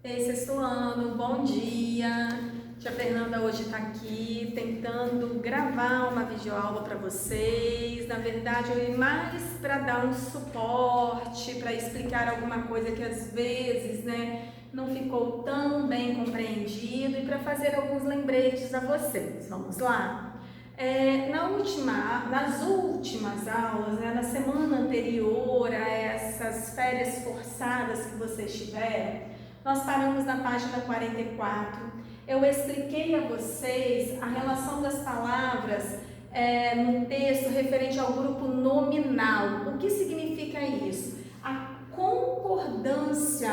Ei, sexto ano, bom dia! Tia Fernanda hoje está aqui tentando gravar uma videoaula para vocês. Na verdade, eu vim mais para dar um suporte, para explicar alguma coisa que às vezes, não ficou tão bem compreendido e para fazer alguns lembretes a vocês. Vamos lá? Nas últimas aulas, na semana anterior a essas férias forçadas que vocês tiveram, nós paramos na página 44. Eu expliquei a vocês a relação das palavras no texto referente ao grupo nominal. O que significa isso? A concordância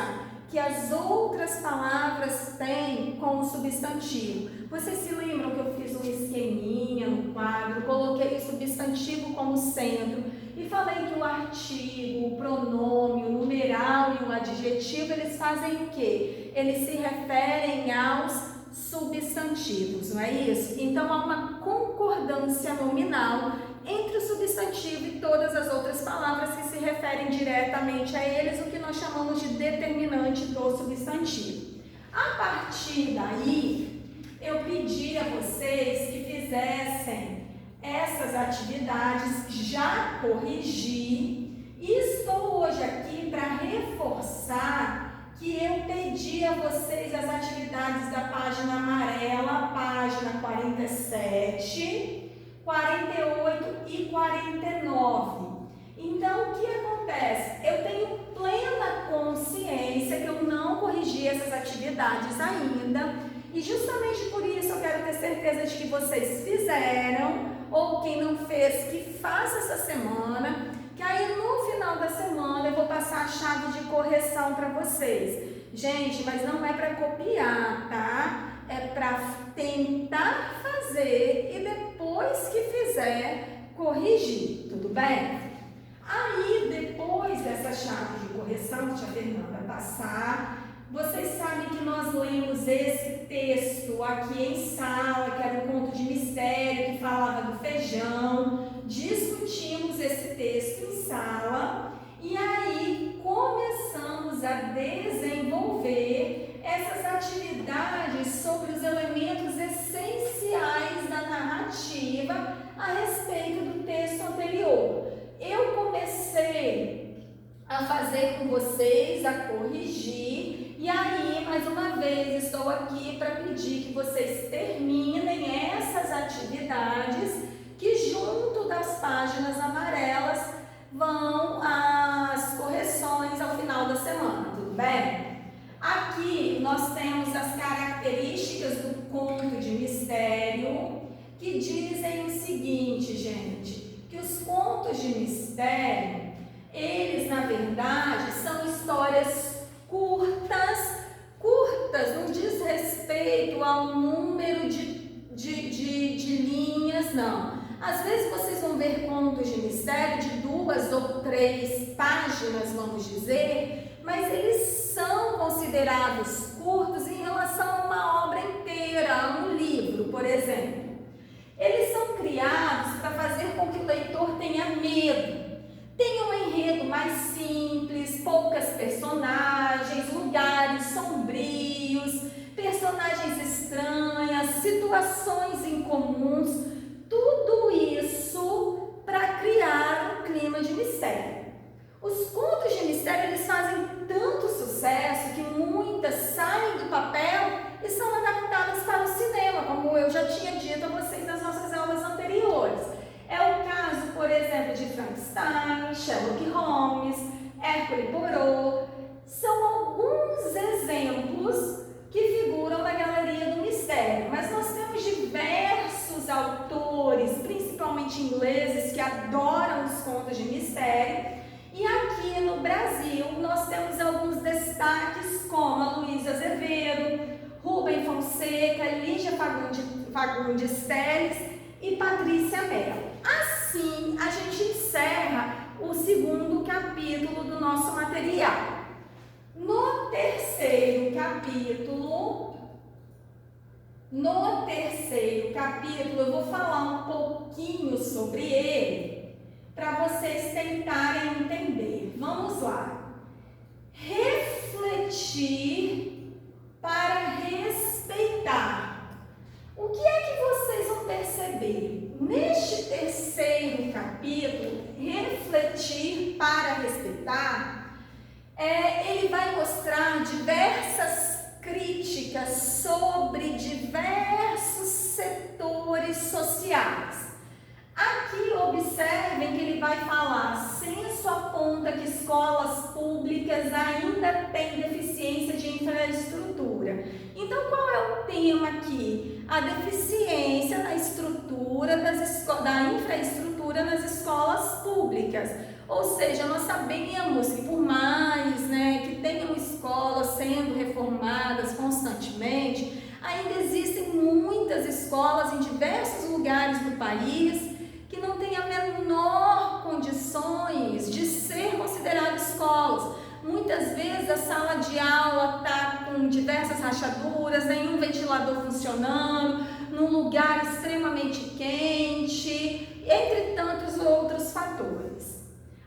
que as outras palavras têm com o substantivo. Vocês se lembram que eu fiz um esqueminha no quadro, coloquei o substantivo como centro e falei que o artigo, o pronome, o numeral e o adjetivo, eles fazem o quê? Eles se referem aos substantivos, não é isso? Então, há uma concordância nominal entre o substantivo e todas as outras palavras que se referem diretamente a eles, o que nós chamamos de determinante do substantivo. A partir daí, eu pedi a vocês que fizessem essas atividades, já corrigi, e estou hoje aqui para reforçar que eu pedi a vocês as atividades da página amarela, página 47, 48 e 49. Então, o que acontece? Eu tenho plena consciência que eu não corrigi essas atividades ainda, e justamente por isso eu quero ter certeza de que vocês fizeram, ou quem não fez, que faça essa semana, que aí no final da semana eu vou passar a chave de correção para vocês. Gente, mas não é para copiar, tá? É para tentar fazer e depois que fizer, corrigir, tudo bem? Aí, depois dessa chave de correção que a Fernanda passar, vocês sabem que nós lemos esse texto aqui em sala, que era o conto de mistério, que falava do feijão. Discutimos esse texto em sala e aí começamos a desenvolver essas atividades sobre os elementos essenciais da narrativa a respeito do texto anterior. Eu comecei a fazer com vocês, a corrigir, e aí, mais uma vez, estou aqui para pedir que vocês terminem essas atividades, que junto das páginas amarelas vão as correções ao final da semana, tudo bem? Aqui nós temos as características do conto de mistério, que dizem o seguinte, gente, que os contos de mistério, eles, na verdade, são histórias curtas, não diz respeito ao número de linhas, não. Às vezes vocês vão ver contos de mistério de 2 ou 3 páginas, vamos dizer, mas eles são considerados curtos em relação a uma obra inteira, a um livro, por exemplo. Eles são criados para fazer com que o leitor tenha medo. Tem um enredo mais simples, poucas personagens, lugares sombrios, personagens estranhas, situações incomuns, tudo isso para criar um clima de mistério. Os contos de mistério, eles fazem tanto sucesso que muitas saem do papel e são adaptadas para o cinema, como eu já tinha dito a vocês nas nossas aulas anteriores. É o caso, por exemplo, de Frankenstein, Sherlock Holmes, Hercule Poirot. São alguns exemplos que figuram na galeria do mistério, mas nós temos diversos autores, principalmente ingleses, que adoram os contos de mistério. E aqui no Brasil nós temos alguns destaques como a Luísa Azevedo, Rubem Fonseca, Lígia Fagundes Telles e Patrícia Mello. Assim, a gente encerra o segundo capítulo do nosso material. No terceiro capítulo, eu vou falar um pouquinho sobre ele para vocês tentarem entender. Vamos lá. Refletir neste terceiro capítulo, Refletir para Respeitar, ele vai mostrar diversas críticas sobre diversos setores sociais. Aqui observem que ele vai falar: censo aponta que escolas públicas ainda têm deficiência de infraestrutura. Então, qual é o tema aqui? A deficiência na estrutura da infraestrutura nas escolas públicas. Ou seja, nós sabemos que por mais que tenham escolas sendo reformadas constantemente, ainda existem muitas escolas em diversos lugares do país que não têm a menor condições de ser consideradas escolas. Muitas vezes a sala de aula está com diversas rachaduras, nenhum ventilador funcionando, num lugar extremamente quente, entre tantos outros fatores.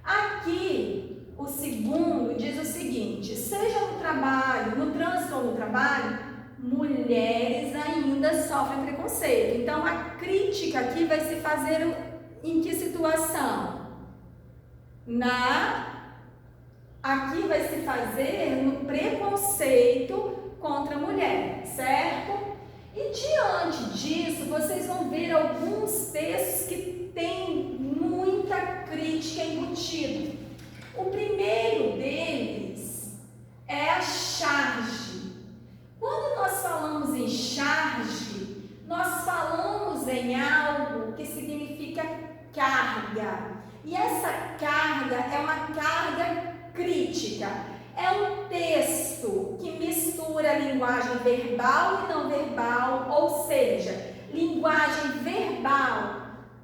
Aqui, o segundo diz o seguinte: seja no trabalho, no trânsito ou no trabalho, mulheres ainda sofrem preconceito. Então, a crítica aqui vai se fazer em que situação? Aqui vai se fazer no preconceito contra a mulher, certo? E diante disso, vocês vão ver alguns textos que têm muita crítica embutida. O primeiro deles é a charge. Quando nós falamos em charge, nós falamos em algo que significa carga. E essa carga é uma carga crítica. É um texto que mistura linguagem verbal e não verbal, ou seja, linguagem verbal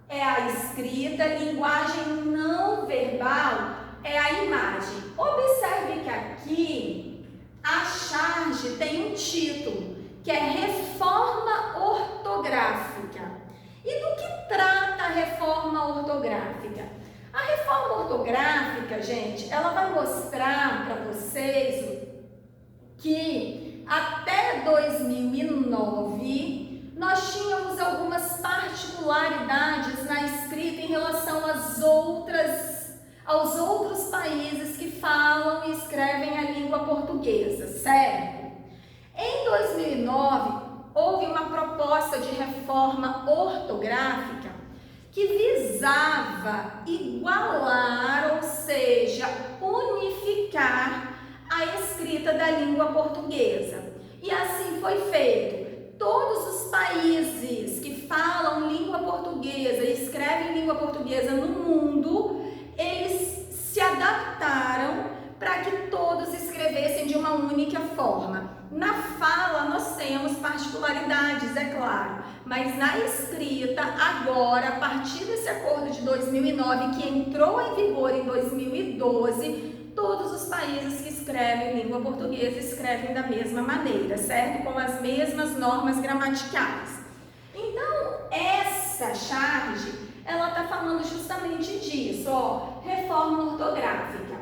é a escrita, linguagem não verbal é a imagem. Observe que aqui a charge tem um título, que é Reforma Ortográfica. E do que trata a reforma ortográfica? A reforma ortográfica, gente, ela vai mostrar para vocês que até 2009 nós tínhamos algumas particularidades na escrita em relação aos outros países que falam e escrevem a língua portuguesa, certo? Em 2009, houve uma proposta de reforma ortográfica que visava igualar, ou seja, unificar a escrita da língua portuguesa. E assim foi feito. Todos os países que falam língua portuguesa e escrevem língua portuguesa no mundo, eles se adaptaram para que todos escrevessem de uma única forma. Na fala nós temos particularidades, é claro, mas na escrita, agora, a partir desse acordo de 2009, que entrou em vigor em 2012, todos os países que escrevem língua portuguesa escrevem da mesma maneira, certo? Com as mesmas normas gramaticais. Então, essa charge, ela está falando justamente disso, reforma ortográfica.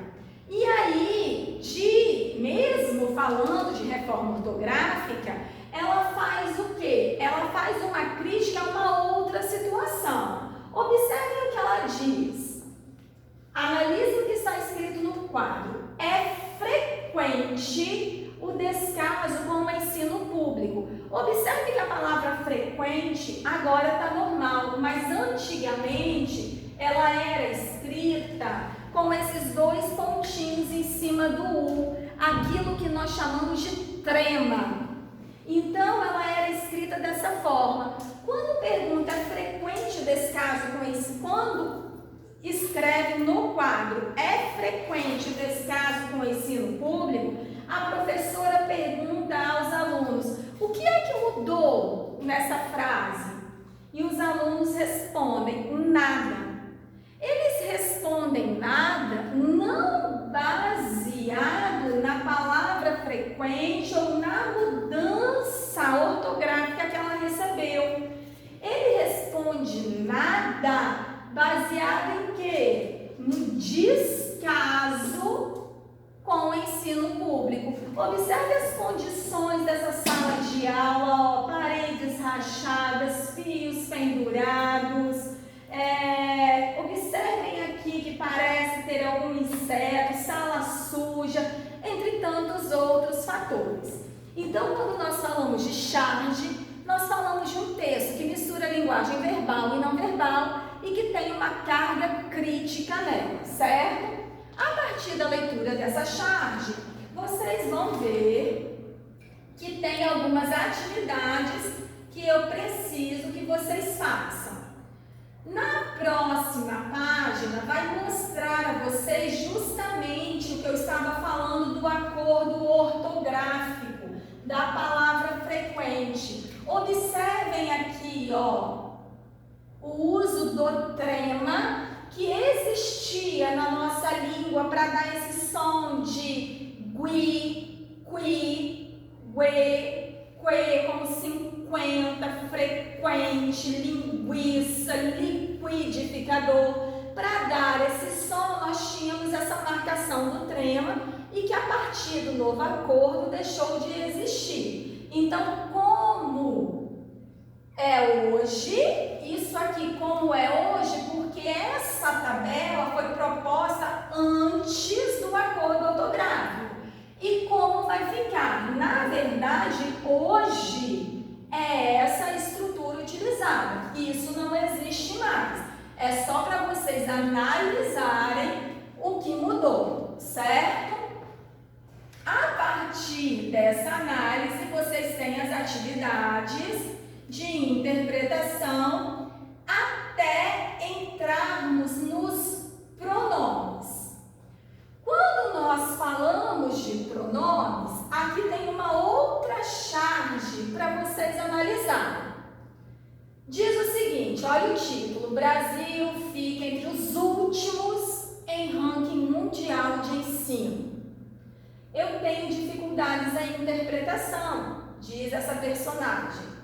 E aí, mesmo falando de reforma ortográfica, ela faz o quê? Ela faz uma crítica a uma outra situação. Observem o que ela diz. Analise o que está escrito no quadro. É frequente o descaso com o ensino público. Observe que a palavra frequente agora está normal, mas antigamente ela era escrita com esses dois pontinhos em cima do U, aquilo que nós chamamos de trema. Então, ela era escrita dessa forma. Quando pergunta é frequente descaso com esse, quando escreve no quadro é frequente descaso com o ensino público, a professora pergunta aos alunos: o que é que mudou nessa frase? E os alunos respondem: nada. Eles respondem nada não baseado na palavra frequente ou na mudança ortográfica que ela recebeu. Ele responde nada baseado em quê? No descaso com o ensino ensino público. Observe as condições dessa sala de aula, ó, paredes rachadas, fios pendurados. Observem aqui que parece ter algum inseto, sala suja, entre tantos outros fatores. Então, quando nós falamos de charge, nós falamos de um texto que mistura linguagem verbal e não verbal e que tem uma carga crítica nela, certo? A partir da leitura dessa charge, vocês vão ver que tem algumas atividades que eu preciso que vocês façam. Na próxima página, vai mostrar a vocês justamente o que eu estava falando do acordo ortográfico da palavra frequente. Observem aqui, ó, o uso do trema que existia na nossa língua para dar esse som de gui, qui, gue, que, como 50, frequente, linguiça, liquidificador. Para dar esse som, nós tínhamos essa marcação do trema e que a partir do novo acordo deixou de existir. Então, como é hoje, isso aqui como é hoje, porque essa tabela foi proposta antes do acordo ortográfico. E como vai ficar? Na verdade, hoje é essa estrutura utilizada. Isso não existe mais. É só para vocês analisarem o que mudou, certo? A partir dessa análise, vocês têm as atividades de interpretação até entrarmos nos pronomes. Quando nós falamos de pronomes, aqui tem uma outra charge para vocês analisarem. Diz o seguinte, olha o título: Brasil fica entre os últimos em ranking mundial de ensino. Eu tenho dificuldades em interpretação, diz essa personagem.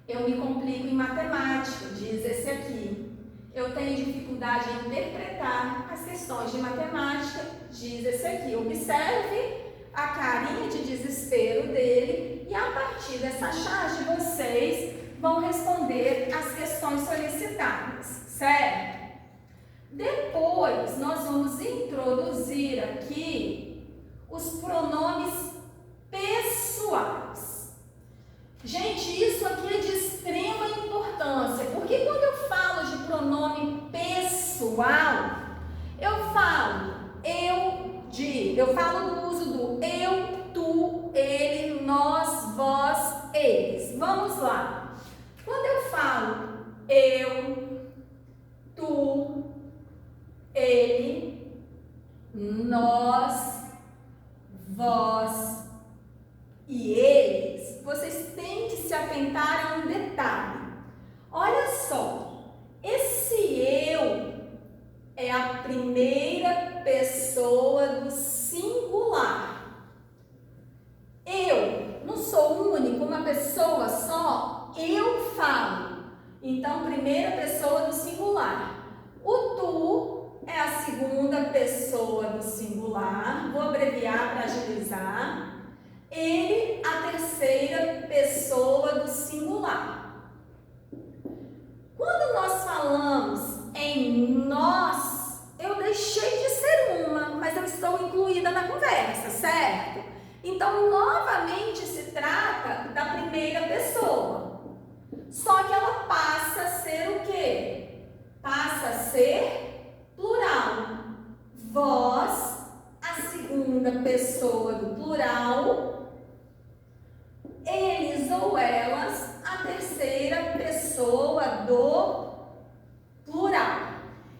Eu me complico em matemática, diz esse aqui. Eu tenho dificuldade em interpretar as questões de matemática, diz esse aqui. Observe a carinha de desespero dele e a partir dessa charge vocês vão responder as questões solicitadas, certo? Depois nós vamos introduzir aqui os pronomes pessoais. Gente, isso aqui é de extrema importância, porque quando eu falo de pronome pessoal, eu falo do uso do eu, tu, ele, nós, vós, eles. Vamos lá. Quando eu falo eu, tu, ele, nós, vós e eles, vocês têm que se atentar a um detalhe. Olha só, esse eu é a primeira pessoa do singular. Eu não sou único, uma pessoa só, eu falo. Então, primeira pessoa do singular. O tu é a segunda pessoa do singular, vou abreviar para agilizar. Ele, a terceira pessoa do singular. Quando nós falamos em nós, eu deixei de ser uma, mas eu estou incluída na conversa, certo? Então, novamente se trata da primeira pessoa. Só que ela passa a ser o quê? Passa a ser plural. Vós, a segunda pessoa do plural. Eles ou elas, a terceira pessoa do plural.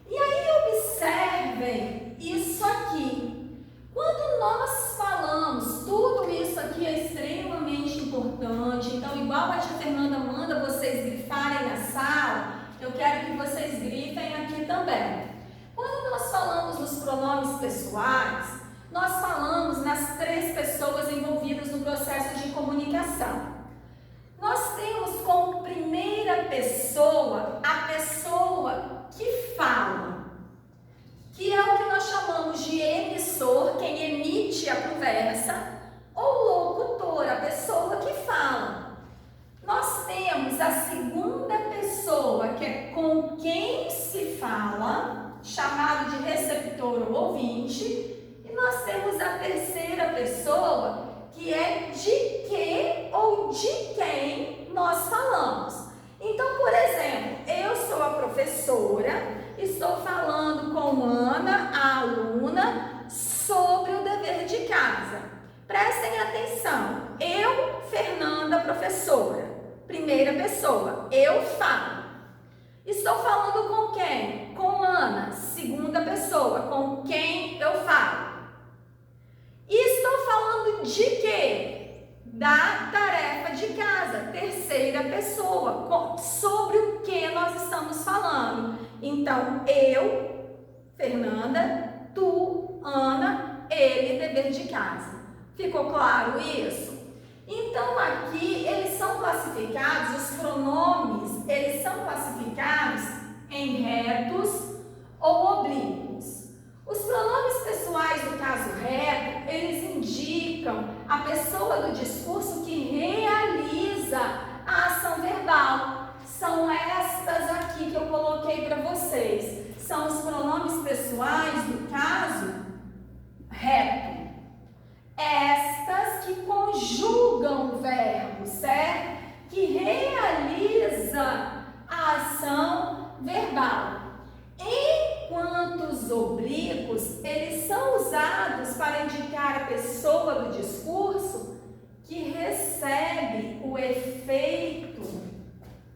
E aí observem isso aqui. Quando nós falamos, tudo isso aqui é extremamente importante. Então, igual a tia Fernanda manda vocês grifarem na sala, eu quero que vocês grifem aqui também. Quando nós falamos nos pronomes pessoais, nós falamos nas três pessoas envolvidas no processo de comunicação. Nós temos como primeira pessoa a pessoa que fala, que é o que nós chamamos de emissor, quem emite a conversa. conversa, ou locutor, a pessoa que fala. Nós temos a segunda pessoa, que é com quem se fala, chamado de receptor ou ouvinte, e nós temos a terceira pessoa, que é de que ou de quem nós falamos. Então, por exemplo, eu sou a professora, estou falando com Ana, a aluna, sobre o dever de casa. Prestem atenção, eu, Fernanda, professora, primeira pessoa, eu falo. Estou falando com quem? Com Ana, segunda pessoa, com quem eu falo. E estou falando de quê? Da tarefa de casa, terceira pessoa, sobre o que nós estamos falando. Então, eu, Fernanda, tu, Ana, ele, dever de casa. Ficou claro isso? Então, aqui eles são classificados, os pronomes, eles são classificados em retos ou oblíquos. Os pronomes pessoais do caso reto, eles indicam a pessoa do discurso que realiza a ação verbal. São estas aqui que eu coloquei para vocês. São os pronomes pessoais do caso reto. Estas que conjugam o verbo, certo? Que realiza a ação verbal. Enquanto os oblíquos, eles são usados para indicar a pessoa do discurso que recebe o efeito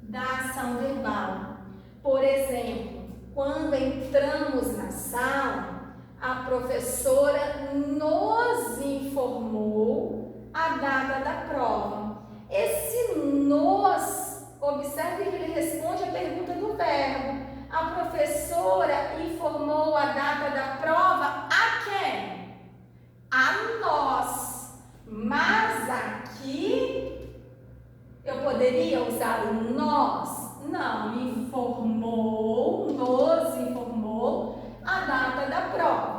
da ação verbal. Por exemplo, quando entramos na sala, a professora nos informou a data da prova. Esse nos, observe que ele responde a pergunta do verbo. A professora informou a data da prova a quem? A nós. Mas aqui eu poderia usar o nós? Não, informou, nos informou a data da prova.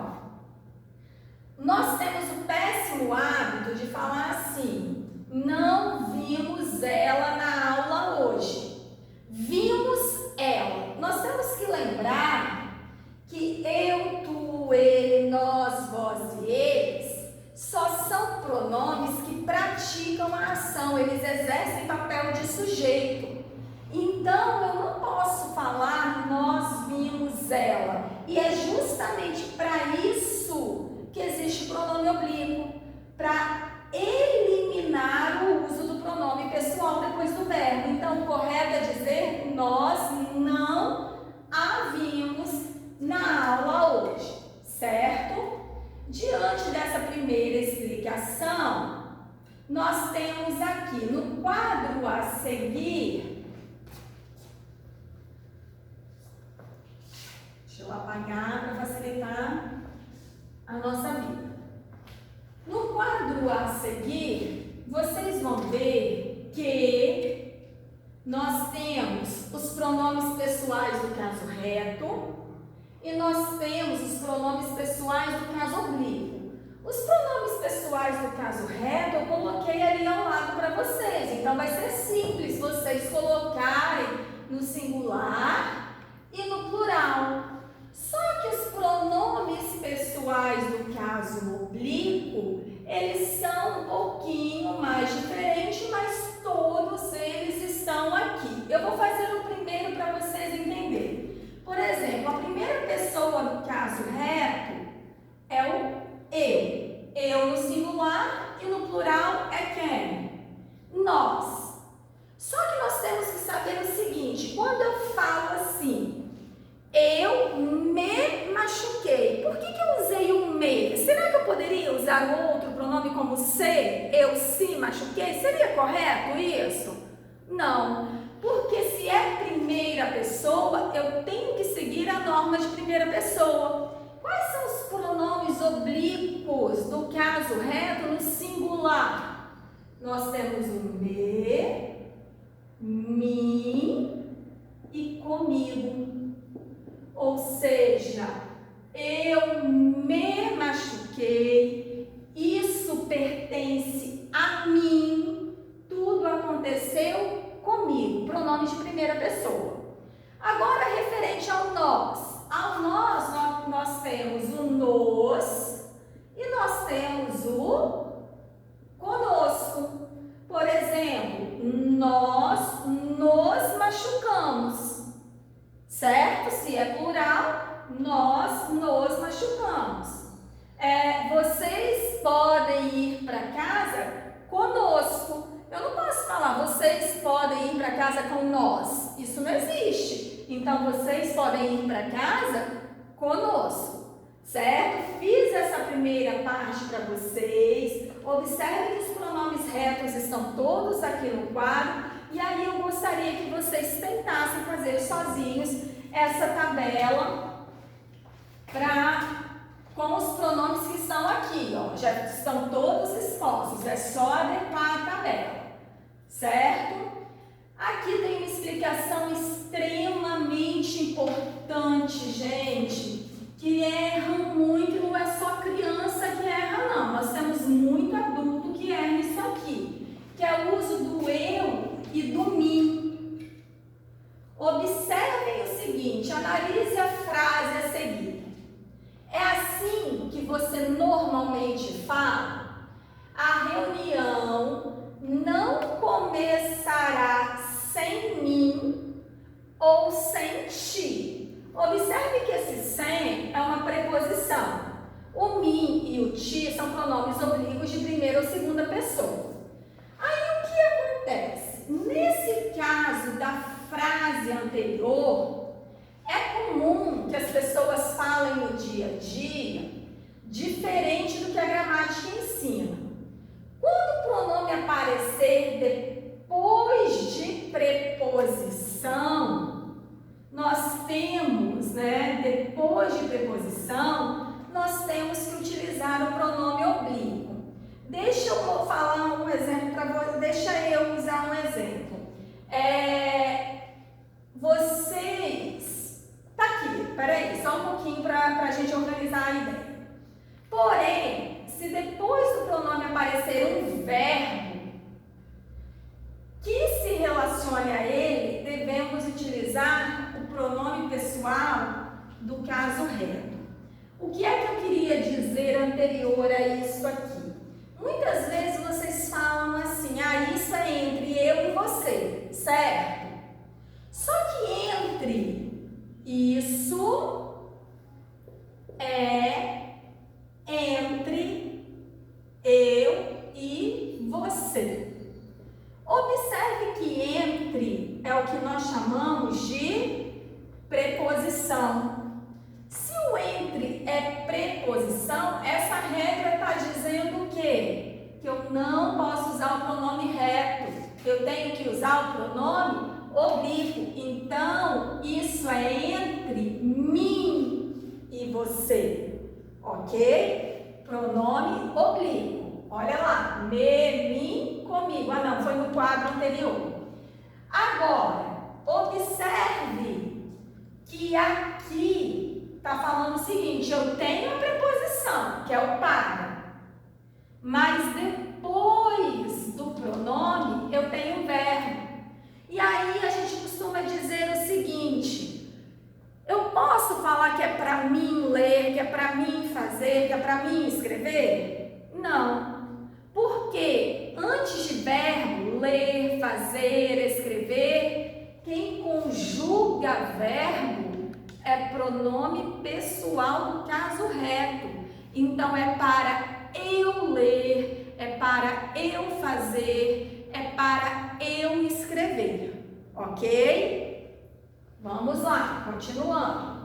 Nós temos o péssimo hábito de falar assim: não vimos ela na aula hoje. Vimos ela. Nós temos que lembrar que eu, tu, ele, nós, vós e eles só são pronomes que praticam a ação, eles exercem papel de sujeito. Então, eu não posso falar nós vimos ela. E é justamente para isso que existe o pronome oblíquo, para eliminar o uso do pronome pessoal depois do verbo. Então, o correto é dizer nós não a vimos na aula hoje, certo? Diante dessa primeira explicação, nós temos aqui no quadro a seguir, deixa eu apagar para facilitar a nossa vida. No quadro a seguir, vocês vão ver que nós temos os pronomes pessoais do caso reto e nós temos os pronomes pessoais do caso oblíquo. Os pronomes pessoais do caso reto eu coloquei ali ao lado para vocês, então vai ser simples vocês colocarem no singular e no plural. Só que os pronomes pessoais do caso oblíquo, eles são um pouquinho mais diferentes, mas todos eles estão aqui. Eu vou fazer o primeiro para vocês entenderem. Por exemplo, a primeira pessoa do caso reto é o eu. Eu no singular e no plural é quem? Nós. Só que nós temos que saber o seguinte, quando eu falo assim, eu me machuquei. Por que eu usei o me? Será que eu poderia usar o outro pronome como se? Eu se machuquei? Seria correto isso? Não. Porque se é primeira pessoa, eu tenho que seguir a norma de primeira pessoa. Quais são os pronomes oblíquos do caso reto no singular? Nós temos o me, mim e comigo. Ou seja, eu me machuquei, isso Então, vocês podem ir para casa conosco, certo? Fiz essa primeira parte para vocês. Observe que os pronomes retos estão todos aqui no quadro. E aí, eu gostaria que vocês tentassem fazer sozinhos essa tabela com os pronomes que estão aqui, ó. Já estão todos expostos, é só adequar a tabela, certo? Aqui tem uma explicação extremamente importante, gente, que erram muito, e não é só criança que erra, não. Nós temos muito adulto que erra isso aqui, que é o uso do eu e do mim. Observem o seguinte, analise a frase a seguir. É assim que você normalmente fala? A reunião não começará sem mim ou sem ti. Observe que esse sem é uma preposição. O mim e o ti são pronomes oblíquos de primeira ou segunda pessoa. Aí o que acontece? Nesse caso da frase anterior, é comum que as pessoas falem no dia a dia diferente do que a gramática ensina. Quando o pronome aparecer depois de preposição, nós temos, depois de preposição, nós temos que utilizar o pronome oblíquo. Deixa eu falar um exemplo para vocês, deixa eu usar um exemplo. Tá aqui, peraí, só um pouquinho para a gente organizar a ideia. Porém, se depois do pronome aparecer um verbo que se relacione a ele, devemos utilizar o pronome pessoal do caso reto. O que é que eu queria dizer anterior a isso aqui? Muitas vezes vocês falam assim, isso é entre eu e você, certo? Só que entre isso é entre eu e você. Observe que entre é o que nós chamamos de preposição. Se o entre é preposição, essa regra está dizendo o quê? Que eu não posso usar o pronome reto, eu tenho que usar o pronome oblíquo. Então, isso é entre mim e você, ok? Pronome oblíquo. Olha lá, me, mim, comigo. Não, foi no quadro anterior. Agora, observe que aqui está falando o seguinte, eu tenho a preposição, que é o para, mas depois do pronome eu tenho o verbo. E aí a gente costuma dizer o seguinte, eu posso falar que é para mim ler, que é para mim fazer, que é para mim escrever? Não. Porque antes de verbo, ler, fazer, escrever, quem conjuga verbo é pronome pessoal do caso reto. Então é para eu ler, é para eu fazer, é para eu escrever, ok? Vamos lá, continuando.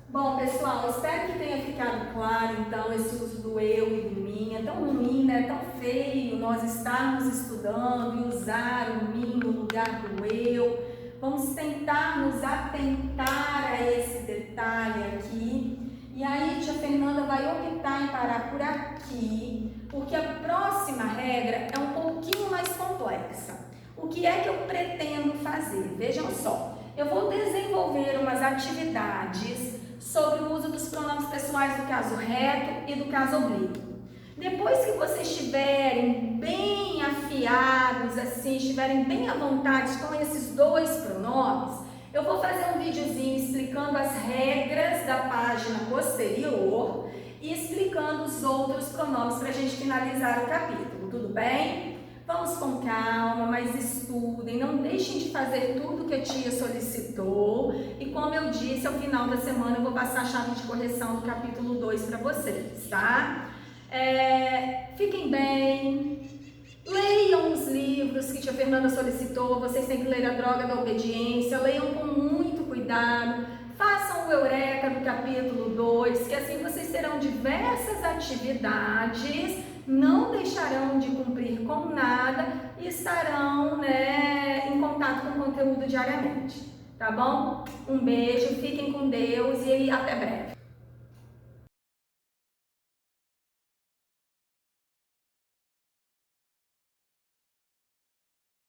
Bom, pessoal, espero que tenha ficado claro, então, esse uso do eu e do mim. É tão ruim, é tão feio nós estarmos estudando e usar o mim no lugar do eu. Vamos tentar nos atentar a esse detalhe aqui. E aí, tia Fernanda vai optar em parar por aqui, porque a próxima regra é um pouquinho mais complexa. O que é que eu pretendo fazer? Vejam só, eu vou desenvolver umas atividades sobre o uso dos pronomes pessoais do caso reto e do caso oblíquo. Depois que vocês estiverem bem afiados, assim, estiverem bem à vontade com esses dois pronomes, eu vou fazer um videozinho explicando as regras da página posterior e explicando os outros pronomes para a gente finalizar o capítulo, tudo bem? Vamos com calma, mas estudem, não deixem de fazer tudo que a tia solicitou. E como eu disse, ao final da semana eu vou passar a chave de correção do capítulo 2 para vocês, tá? Fiquem bem, Leiam os livros que tia Fernanda solicitou, vocês têm que ler A Droga da Obediência, leiam com muito cuidado, façam o Eureka do capítulo 2, que assim vocês terão diversas atividades, não deixarão de cumprir com nada e estarão, né, em contato com o conteúdo diariamente, tá bom? Um beijo, fiquem com Deus e até breve.